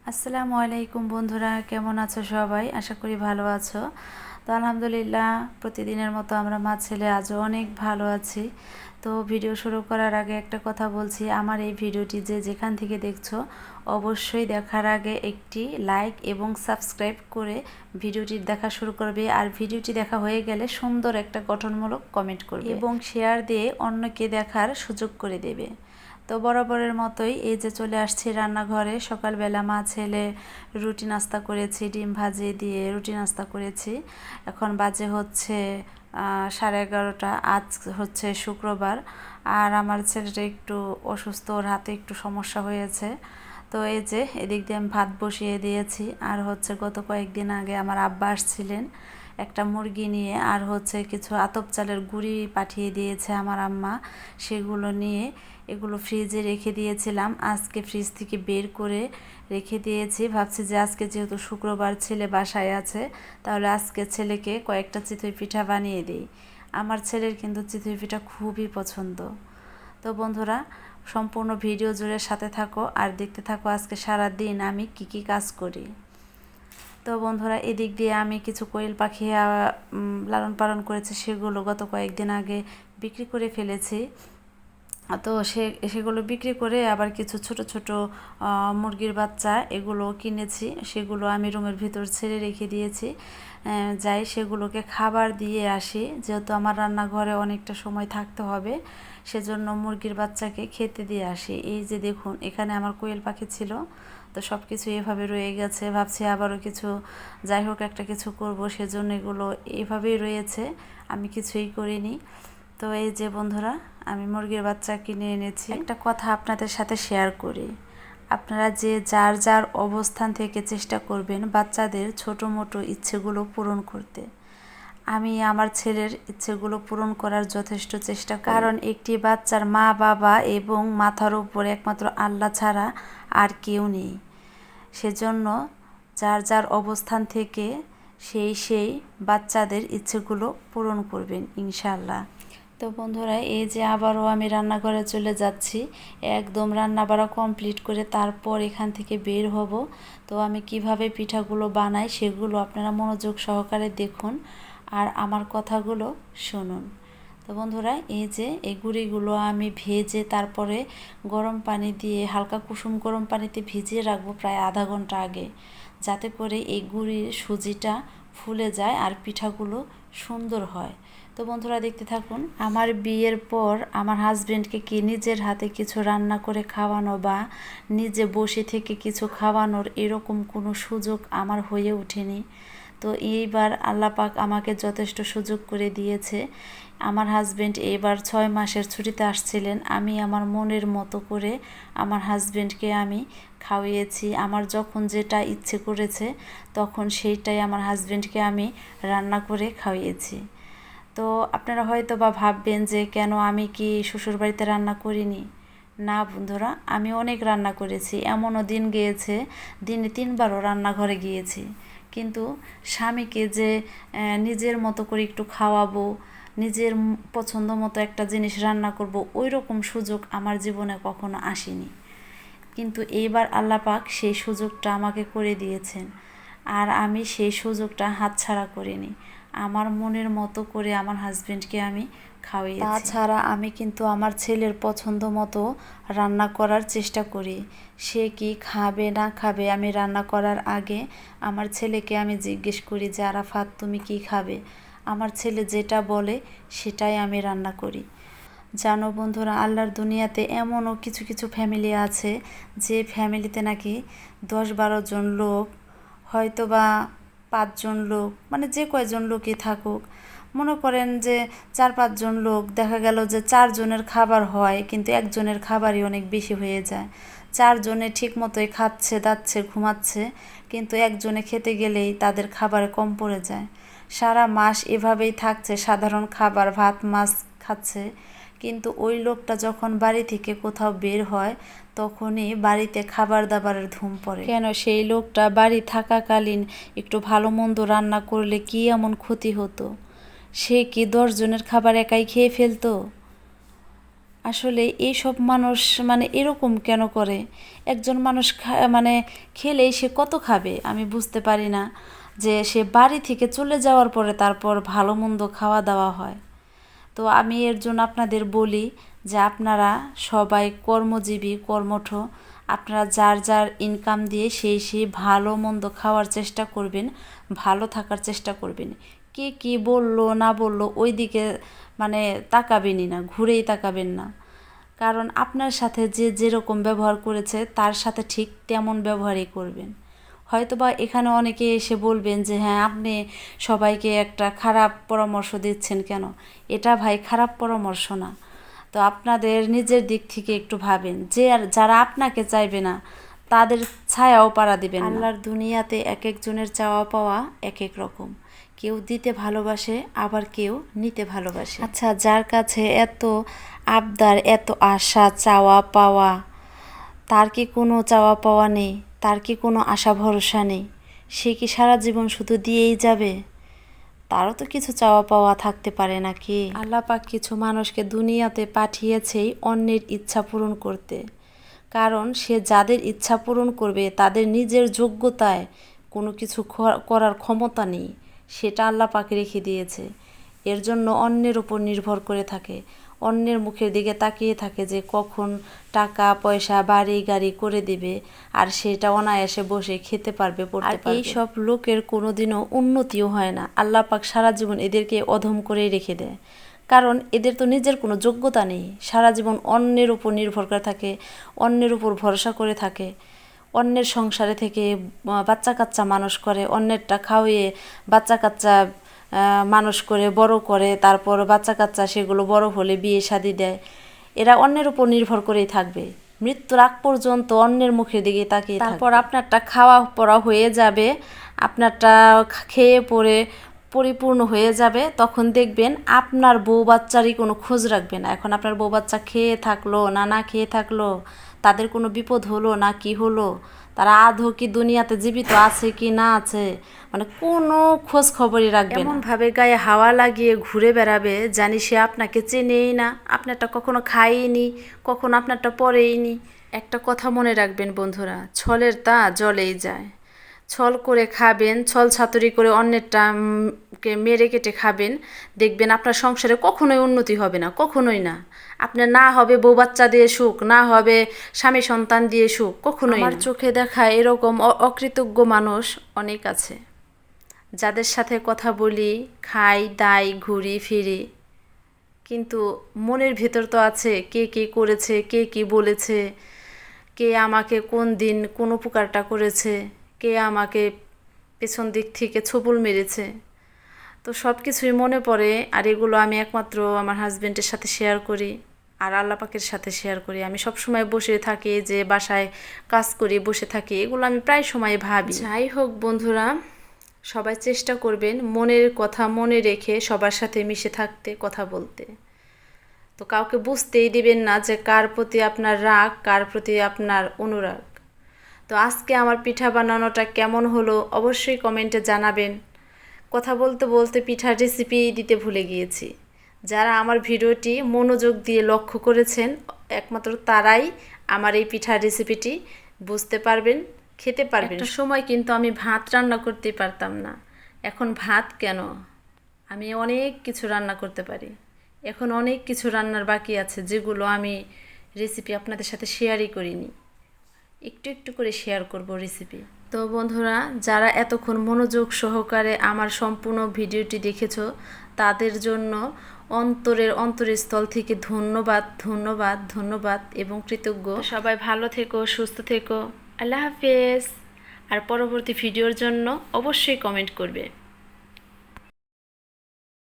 আসসালামু আলাইকুম বন্ধুরা, কেমন আছো সবাই? আশা করি ভালো আছো। তো আলহামদুলিল্লাহ, প্রতিদিনের মতো আমরা মা ছেলে আজও অনেক ভালো আছি। তো ভিডিও শুরু করার আগে একটা কথা বলছি, আমার এই ভিডিওটি যে যেখান থেকে দেখছো অবশ্যই দেখার আগে একটি লাইক এবং সাবস্ক্রাইব করে ভিডিওটি দেখা শুরু করবে। আর ভিডিওটি দেখা হয়ে গেলে সুন্দর একটা গঠনমূলক কমেন্ট করবে এবং শেয়ার দিয়ে অন্যকে দেখার সুযোগ করে দেবে। তো বরাবরের মতোই এই যে চলে আসছি রান্নাঘরে। সকালবেলা মা ছেলে রুটি নাস্তা করেছি, ডিম ভাজি দিয়ে রুটি নাস্তা করেছি। এখন বাজে হচ্ছে 11:30। আজ হচ্ছে শুক্রবার, আর আমার ছেলেটা একটু অসুস্থ, ওর হাতে একটু সমস্যা হয়েছে। তো এই যে এদিক দিয়ে আমি ভাত বসিয়ে দিয়েছি। আর হচ্ছে গত কয়েকদিন আগে আমার আব্বা আসছিলেন একটা মুরগি নিয়ে, আর হচ্ছে কিছু আতপ চালের গুঁড়ি পাঠিয়ে দিয়েছে আমার আম্মা, সেগুলো নিয়ে এগুলো ফ্রিজে রেখে দিয়েছিলাম। আজকে ফ্রিজ থেকে বের করে রেখে দিয়েছি। ভাবছি যে আজকে যেহেতু শুক্রবার, ছেলে বাসায় আছে, তাহলে আজকে ছেলেকে কয়েকটা চিতই পিঠা বানিয়ে দিই। আমার ছেলের কিন্তু চিতই পিঠা খুবই পছন্দ। তো বন্ধুরা, সম্পূর্ণ ভিডিও জুড়ে সাথে থাকো আর দেখতে থাকো আজকে সারা দিন আমি কি কাজ করি। তো বন্ধুরা, এদিক দিয়ে আমি কিছু কোয়েল পাখি লালন পালন করেছি, সেগুলো গত কয়েকদিন আগে বিক্রি করে ফেলেছি। তো সেগুলো বিক্রি করে আবার কিছু ছোট ছোট মুরগির বাচ্চা এগুলো কিনেছি, সেগুলো আমি রুমের ভিতর ছেড়ে রেখে দিয়েছি। যাই সেগুলোকে খাবার দিয়ে আসি, যেহেতু আমার রান্নাঘরে অনেকটা সময় থাকতে হবে, সেজন্য মুরগির বাচ্চাকে খেতে দিয়ে আসি। এই যে দেখুন, এখানে আমার কোয়েল পাখি ছিল, তো সব কিছু এভাবে রয়ে গেছে। ভাবছি আবারও কিছু, যাই হোক একটা কিছু করব, সেজন্য এগুলো এভাবেই রয়েছে, আমি কিছুই করিনি। তো এই যে বন্ধুরা, আমি মুরগির বাচ্চা কিনে এনেছি। একটা কথা আপনাদের সাথে শেয়ার করি, আপনারা যে যার যার অবস্থান থেকে চেষ্টা করবেন বাচ্চাদের ছোটো মোটো ইচ্ছেগুলো পূরণ করতে। আমি আমার ছেলের ইচ্ছেগুলো পূরণ করার যথেষ্ট চেষ্টা করি, কারণ একটি বাচ্চার মা বাবা এবং মাথার উপরে একমাত্র আল্লাহ ছাড়া আর কেউ নেই। সেজন্য যার যার অবস্থান থেকে সেই বাচ্চাদের ইচ্ছেগুলো পূরণ করবেন ইনশাআল্লাহ। তো বন্ধুরা, এই যে আবারও আমি রান্নাঘরে চলে যাচ্ছি, একদম রান্না বাড়া কমপ্লিট করে তারপর এখান থেকে বের হব। তো আমি কিভাবে পিঠাগুলো বানাই সেগুলো আপনারা মনোযোগ সহকারে দেখুন আর আমার কথাগুলো শুনুন। তো বন্ধুরা, এই যে এই গুঁড়িগুলো আমি ভেজে তারপরে গরম পানি দিয়ে হালকা কুসুম গরম পানিতে ভিজিয়ে রাখবো প্রায় আধা ঘন্টা আগে, যাতে করে এই গুঁড়ির সুজিটা ফুলে যায় আর পিঠাগুলো সুন্দর হয়। তো বন্ধুরা, দেখতে থাকুন। আমার বিয়ের পর আমার হাজবেন্ডকে কি নিজের হাতে কিছু রান্না করে খাওয়ানো বা নিজে বসে থেকে কিছু খাওয়ানোর এরকম কোনো সুযোগ আমার হয়ে ওঠেনি। তো এইবার আল্লাহ পাক আমাকে যথেষ্ট সুযোগ করে দিয়েছে। আমার হাজবেন্ড এইবার 6 মাসের ছুটিতে আসছিলেন, আমি আমার মনের মতো করে আমার হাজবেন্ডকে আমি খাওয়িয়েছি। আমার যখন যেটা ইচ্ছে করেছে তখন সেইটাই আমার হাজবেন্ডকে আমি রান্না করে খাওয়িয়েছি। তো আপনারা হয়তো বা ভাববেন যে কেন আমি কি শ্বশুরবাড়িতে রান্না করিনি। না বন্ধুরা, আমি অনেক রান্না করেছি, এমনও দিন গিয়েছে দিনে 3বারও রান্নাঘরে গিয়েছি, কিন্তু স্বামীকে যে নিজের মতো করে একটু খাওয়াবো, নিজের পছন্দ মতো একটা জিনিস রান্না করব, ওই রকম সুযোগ আমার জীবনে কখনো আসেনি। কিন্তু এইবার আল্লাহ পাক সেই সুযোগটা আমাকে করে দিয়েছেন, আর আমি সেই সুযোগটা হাতছাড়া করিনি। আমার মনের মতো করে আমার হাজবেন্ডকে আমি খাওয়িয়েছি। তাছাড়া আমি কিন্তু আমার ছেলের পছন্দ মতো রান্না করার চেষ্টা করি। সে কি খাবে না খাবে, আমি রান্না করার আগে আমার ছেলেকে আমি জিজ্ঞেস করি যে আরাফাত, তুমি কি খাবে? আমার ছেলে যেটা বলে সেটাই আমি রান্না করি। জানো বন্ধুরা, আল্লাহর দুনিয়াতে এমনও কিছু কিছু ফ্যামিলি আছে যে ফ্যামিলিতে নাকি 10-12 জন লোক, হয়তো বা 5 জন লোক, মানে যে কয়জন লোকই থাকুক, মনে করেন যে 4-5 জন লোক, দেখা গেল যে 4 জনের খাবার হয় কিন্তু একজনের খাবারই অনেক বেশি হয়ে যায়। 4 জনে ঠিক মতোই খাচ্ছে দাচ্ছে ঘুমাচ্ছে, কিন্তু একজনে খেতে গেলেই তাদের খাবারে কম পড়ে যায়। সারা মাস এভাবেই থাকছে, সাধারণ খাবার ভাত মাছ খাচ্ছে, কিন্তু ওই লোকটা যখন বাড়ি থেকে কোথাও বের হয় তখনই বাড়িতে খাবার দাবারের ধুম পড়ে। কেন সেই লোকটা বাড়ি থাকাকালীন একটু ভালো মন্দ রান্না করলে কি এমন ক্ষতি হতো? সে কি 10 জনের খাবার একাই খেয়ে ফেলতো? আসলে এই সব মানুষ মানে এরকম কেন করে? একজন মানুষ মানে খেলেই সে কত খাবে আমি বুঝতে পারি না, যে সে বাড়ি থেকে চলে যাওয়ার পরে তারপর ভালো মন্দ খাওয়া দাওয়া হয়। তো আমি এর জন্য আপনাদের বলি যে আপনারা সবাই কর্মজীবী, কর্মঠ, আপনারা যার যার ইনকাম দিয়ে সেই ভালো মন্দ খাওয়ার চেষ্টা করবেন, ভালো থাকার চেষ্টা করবেন। কে কী বললো না বললো ওই দিকে মানে তাকাবেনই না, ঘুরেই তাকাবেন না। কারণ আপনার সাথে যে যেরকম ব্যবহার করেছে তার সাথে ঠিক তেমন ব্যবহারই করবেন। হয়তোবা এখানে অনেকে এসে বলবেন যে হ্যাঁ আপনি সবাইকে একটা খারাপ পরামর্শ দিচ্ছেন কেন? এটা ভাই খারাপ পরামর্শ না। তো আপনাদের নিজের দিক থেকে একটু ভাবেন, যে আর যারা আপনাকে চাইবে না তাদের ছায়াও পাড়া দিবেন না। আল্লাহর দুনিয়াতে এক একজনের চাওয়া পাওয়া এক এক রকম। কেউ দিতে ভালোবাসে, আবার কেউ নিতে ভালোবাসে। আচ্ছা, যার কাছে এত আবদার, এত আশা, চাওয়া পাওয়া, তার কি কোনো চাওয়া পাওয়া নেই? তার কি কোনো আশা ভরসা নেই? সে কি সারা জীবন শুধু দিয়েই যাবে? তারও তো কিছু চাওয়া পাওয়া থাকতে পারে নাকি? আল্লাহ পাক কিছু মানুষকে দুনিয়াতে পাঠিয়েছেই অন্যের ইচ্ছা পূরণ করতে। কারণ সে যাদের ইচ্ছা পূরণ করবে তাদের নিজের যোগ্যতায় কোনো কিছু করার ক্ষমতা নেই, সেটা আল্লাহ পাক রেখে দিয়েছে। এর জন্য অন্যের উপর নির্ভর করে থাকে, অন্যের মুখের দিকে তাকিয়ে থাকে যে কখন টাকা পয়সা বাড়ি গাড়ি করে দিবে, আর সেটা অনায়াসে বসে খেতে পারবে, পড়তে পারবে। এই সব লোকের কোনোদিনও উন্নতিও হয় না। আল্লাহ পাক সারা জীবন এদেরকে অধম করেই রেখে দেয়। কারণ এদের তো নিজের কোনো যোগ্যতা নেই, সারা জীবন অন্যের উপর নির্ভর করে থাকে, অন্যের উপর ভরসা করে থাকে, অন্যের সংসারে থেকে বাচ্চা কাচ্চা মানুষ করে, অন্যেরটা খাওয়িয়ে বাচ্চা কাচ্চা মানুষ করে বড় করে, তারপর বাচ্চা কাচ্চা সেগুলো বড় হলে বিয়ে শাদী দেয়। এরা অন্যের উপর নির্ভর করেই থাকবে, মৃত্যুর আগ পর্যন্ত অন্যের মুখের দিকে তাকিয়ে। তারপর আপনারটা খাওয়া পড়া হয়ে যাবে, আপনারটা খেয়ে পরে পরিপূর্ণ হয়ে যাবে, তখন দেখবেন আপনার বউ বাচ্চারই কোনো খোঁজ রাখবে না। এখন আপনার বউ বাচ্চা খেয়ে থাকলো না না খেয়ে থাকলো, তাদের কোনো বিপদ হলো না কি হলো, তারা আদৌ কি দুনিয়াতে জীবিত আছে কি না আছে, মানে কোনো খোঁজ খবরই রাখবে না। এমনভাবে গায়ে হাওয়া লাগিয়ে ঘুরে বেড়াবে জানি সে আপনাকে চেনেই না, আপনারটা কখনো খায়নি, কখনো আপনারটা পরেইনি। একটা কথা মনে রাখবেন বন্ধুরা, ছলের তা জলেই যায়। ছল করে খাবেন, ছল ছাতুরি করে অন্যেরটা কে মেরে কেটে খাবেন, দেখবেন আপনার সংসারে কখনোই উন্নতি হবে না, কখনোই না। আপনার না হবে বউ বাচ্চা দিয়ে সুখ, না হবে স্বামী সন্তান দিয়ে সুখ, কখনোই। আমার চোখে দেখা এরকম অকৃতজ্ঞ মানুষ অনেক আছে, যাদের সাথে কথা বলি, খাই দাই ঘুরি ফিরি, কিন্তু মনের ভেতর তো আছে কে কী করেছে, কে কী বলেছে, কে আমাকে কোন দিন কোন উপকারটা করেছে, কে আমাকে পেছন দিক থেকে ছোবল মেরেছে। তো সব কিছুই মনে পড়ে, আর এগুলো আমি একমাত্র আমার হাজব্যান্ডের সাথে শেয়ার করি আর আল্লাহ পাকের সাথে শেয়ার করি। আমি সব সময় বসে থাকি, যে বাসায় কাজ করি বসে থাকি, এগুলো আমি প্রায় সময় ভাবি। যাই হোক বন্ধুরা, সবাই চেষ্টা করবেন মনের কথা মনে রেখে সবার সাথে মিশে থাকতে, কথা বলতে। তো কাউকে বুঝতেই দিবেন না যে কার প্রতি আপনার রাগ, কার প্রতি আপনার অনুরাগ। তো আজকে আমার পিঠা বানানোটা কেমন হলো অবশ্যই কমেন্টে জানাবেন। কথা বলতে বলতে পিঠার রেসিপি দিতে ভুলে গিয়েছি। যারা আমার ভিডিওটি মনোযোগ দিয়ে লক্ষ্য করেছেন একমাত্র তারাই আমার এই পিঠার রেসিপিটি বুঝতে পারবেন, খেতে পারবেন। একটা সময় কিন্তু আমি ভাত রান্না করতেই পারতাম না, এখন ভাত কেন, আমি অনেক কিছু রান্না করতে পারি। এখন অনেক কিছু রান্নার বাকি আছে যেগুলো আমি রেসিপি আপনাদের সাথে শেয়ারই করিনি, একটু একটু করে শেয়ার করব রেসিপি। তো বন্ধুরা, যারা এতক্ষণ মনোযোগ সহকারে আমার সম্পূর্ণ ভিডিওটি দেখেছো তাদের জন্য অন্তরের অন্তরস্থল থেকে ধন্যবাদ ধন্যবাদ ধন্যবাদ এবং কৃতজ্ঞ। সবাই ভালো থেকো, সুস্থ থেকো, আল্লাহ হাফেজ। আর পরবর্তী ভিডিওর জন্য অবশ্যই কমেন্ট করবে।